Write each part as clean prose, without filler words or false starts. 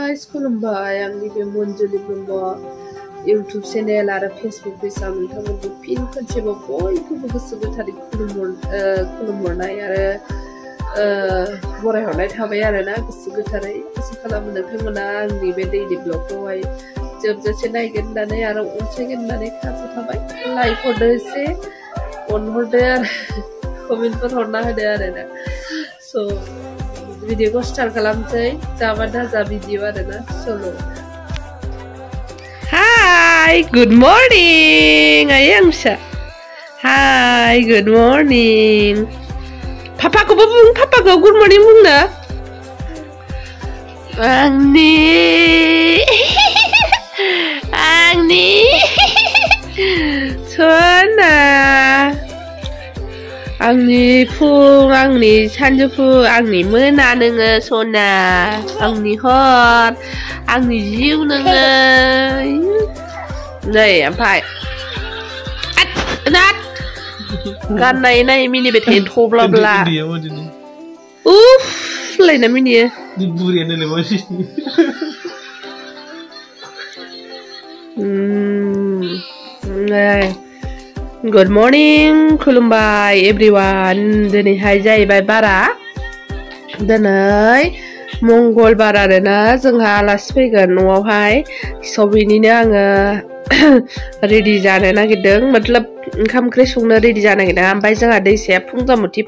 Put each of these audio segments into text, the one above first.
guys, खुलुमबाय आंनि बे मनजुलि ब्रह्म YouTube चेनेल आरो Facebook पेजआव नोंथांमोनखौ फिन खनसेबाव बयखौबो गोसो गोथारै खुलुमहरनाय आरो बरायहरनाय थाबाय आरोना गोसो गोथारै आसा खालामो नोंथांमोना आंनि बे दैलि ब्लगखौहाय जोबजासे नायगोन होननानै आरो अनसायगोन होननानै खासा थाबाय लाइक हरदो एसे अनहरदो आरो कमेन्टफोर हरना होदो आरोना स' भिडिअखौ स्टार्ट खालामसै जाबा दाजा भिडिअ आरोना सलो Hi, good morning. Ayangsa. Hi, good morning. Papa ko ba bung papa ko good morning bung na. Angni. Sona. Angni fung, angni sanjufu, angni mena nenge sona. Angni hot. Angni jiu nenge. Này em phải nát gan này mini bị thèn thô bla bla uff lấy nè mini này good morning खुलुमबाय everyone दिनैहाय जाहैबाय बारा दिनै मंगलबार आरोना जोंहा आलासि फैगोन न'आवहाय सबिनिनो आङो रेडि जानो नागिरदों मतलब ओंखाम ओंख्रि संनो रेडि जानो नागिरदों ओमफ्राय जोंहा दैसाया फुंजामुथि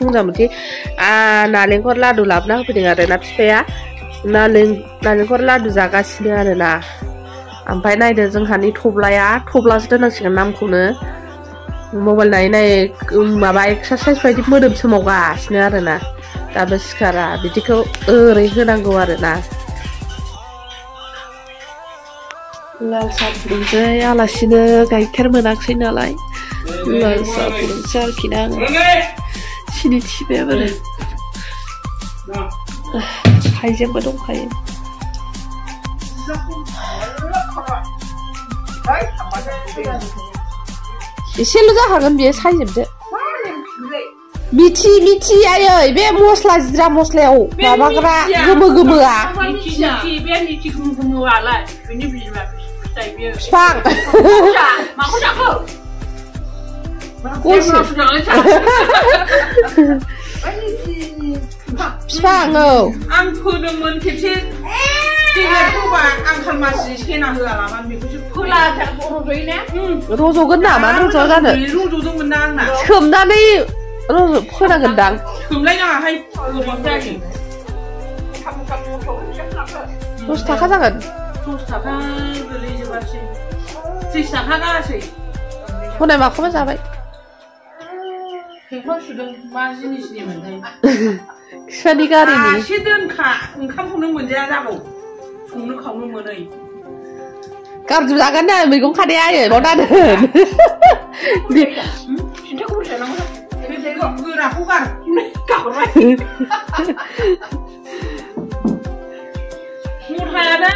नालेंखर लादु लाबोना होफैदों आरोना बिफाया नालेंखर लादु जागासिनो आरोना ओमफ्राय नायदो जोंहानि थब्लासो दोननांसिगोन नामखौनो मबाइल नायै माबा एक्सारसाइज बायदि मोदोम सोमावगासिनो आरोना दाबो सिखारा बिदिखौ ओरै होनांगौ आरोना लाल साहा फुदुंसै आलासिनो गाइखेर मोनाखसै नालाय लाल साहा फुदुंसै आरोखि ना आङो सिनि थिबायाबो हाइजेंबो दंखायो एसेल' जाखागोन बेयो सायजोबदो मिथि आयै बे मस्ला जिरा मस्लायाव माबाग्रा गोमो गोमोआ बिफां माखौ जाखो बिफां औ आं फोदोंमोन खेबसे देग्लायखौबा आंखाल मासि सेना होआलाबानो बेखौसो फोला रज'यो ने रज'गोन ना मानो रज'आ जानो रज'दोंमोन ना आंना सोमनानै फोनांगोनदां सोमलायनाङाहाय गोबां जायो 10 थाखा जागोन 10 थाखा गोलैजोबासै 30 थाखा गासै हनै माखौबा जाबाय खेख्ला सुदों मा जिनिसनि मोनथाय फिसानि गारिनि एसे दोनखा ओंखामखौनो मोनजाया जागौ संनो खावनो मोनै गारजोब जागोन ना मैगं खानाया आयै बाव दादोन सिन्थाखौ बुरजायनांगौ गोराखौ गार गाहरबाय मुथायानो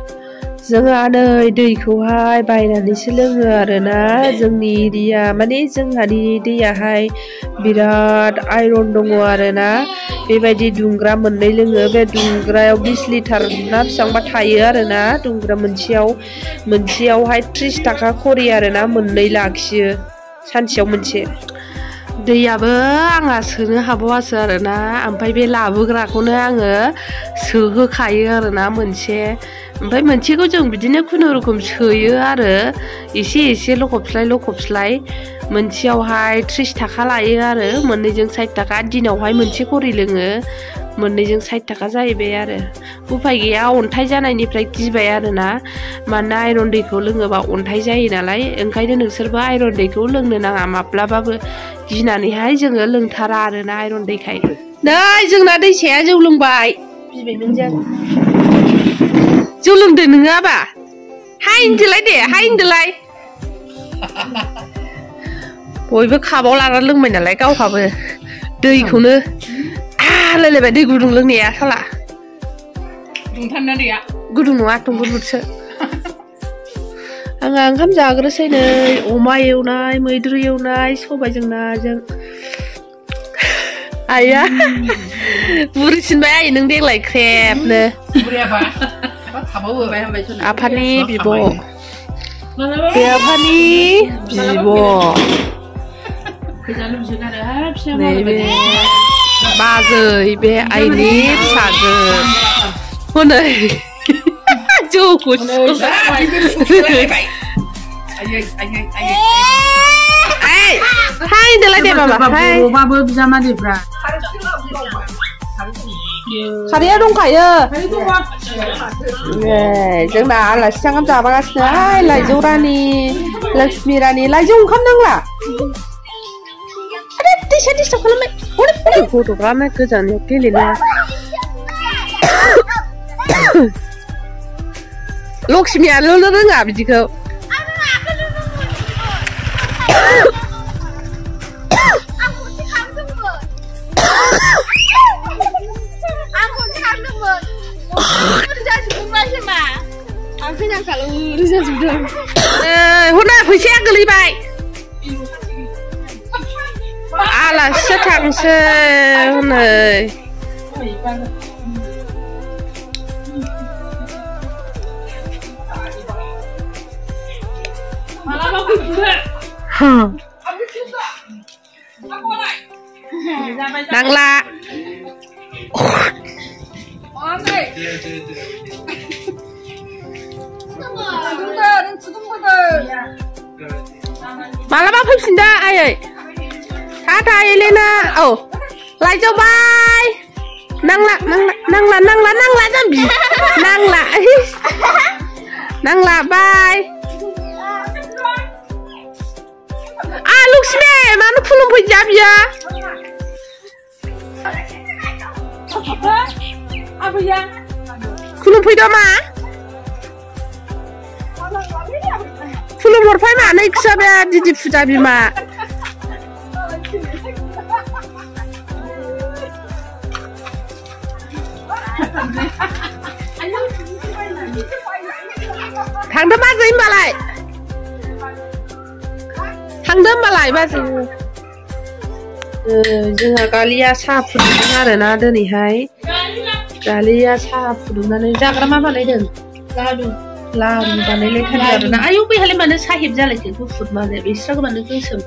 जोंहा नै दैखौहाय बायनानैसो लोङो आरोना जोंनि एरिया माने जोंहानि दैयाहाय बिराद आइरन दङ आरोना बेबायदि दुंग्रा मोननै लोङो बे दुंग्रायाव 20 लिटार ना बेसेबांबा थायो आरोना दुंग्रा मोनसेयावहाय 30 थाखा खरि आरोना मोननै लाखियो सानसेयाव मोनसे दैयाबो आंहा सोनो हाबावासो आरोना ओमफ्राय बे लाबोग्राखौनो आङो सोहोखायो आरोना मोनसे ओमफ्राय मोनसेखौ जों बिदिनो खुनुरुखुम सोयो आरो एसे लखबस्लाय मोनसेयावहाय 30 थाखा लायो आरो मोननैजों 60 थाखा दिनावहाय मोनसे खरि लोङो मोननैजों 60 थाखा जाहैबाय आरो उफाय गैया अन्थाइ जानायनिफ्राय गिबाय आरोना मानोना आइरन दैखौ लोङोबा अन्थाइ जायो नालाय ओंखायनो नोंसोरबो आइरन दैखौ लोंनो नाङा माब्लाबाबो गिनानैहाय जोङो लोंथारा आरोना आइरन दैखाय नै जोंना दैसाया जौ लोंबाय बिबैमोनजों जौ लोंदो नोङो आबा हाय होनदोलाय बयबो खाबाव लानानै लोंबाय नालाय गावहाबो दैखौनो लायलायबाय दै गुदुं लोंनाया साला दुंथारना दैया गुदुं नङा दुंबुरसो आंहा ओंखाम जाग्रोसै नै अमा एवनाय मैद्रु एवनाय सबायजों नाजों आया बुरिसिनबाय आइ नों देग्लाय ख्रेबनो बुरियाबा आफानि बिब' बे आफानि बिब' नैबे बाजै बे आइनि फिसाजो हनै जौखौ हाय होनदोलाय दे बाबा हाय खारैया दंखायो जोंना आलासि ओंखाम जाबागासिनो हाय लाइजौ रानि लक्ष्मी रानि लाइजौ ओंखाम नांला आरे दैसा दैसा खालामबाय गथ'फ्रानो गोजानाव गेलेनो लक्ष्मीयाल' रोङा बिदिखौ हनै फैसाया गोलैबाय आलासिसो थांसै हनै नांला मालाबा फैफिनदो आयै टाटा एलेना औ लाइजौ बाय नांला नांला नांला नांला नांला जाम्बि नांला नांला बाय लक्ष्मी मानो खुलुमफैदिया बियो खुलुमफैदो मा खुलुम हरफाय मा नैखोसा बे दिदि फुजा बिमा थांदो बाजै होमबालाय थांदो होमबालाय बाजै जोंहा गालिया साहा फुदुंदों आरोना दिनैहाय गालिया साहा फुदुंनानै जाग्रा मा बानायदों लारु बानायलायथारदों आरोना आयौ बैहालाय मानो साहिब जालायखो गुफुर मानो बिस्राबो मानो गोसोम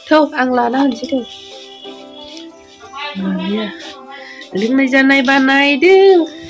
थौ आं लाना होनसै थौ लोंनाय जानाय बानायदों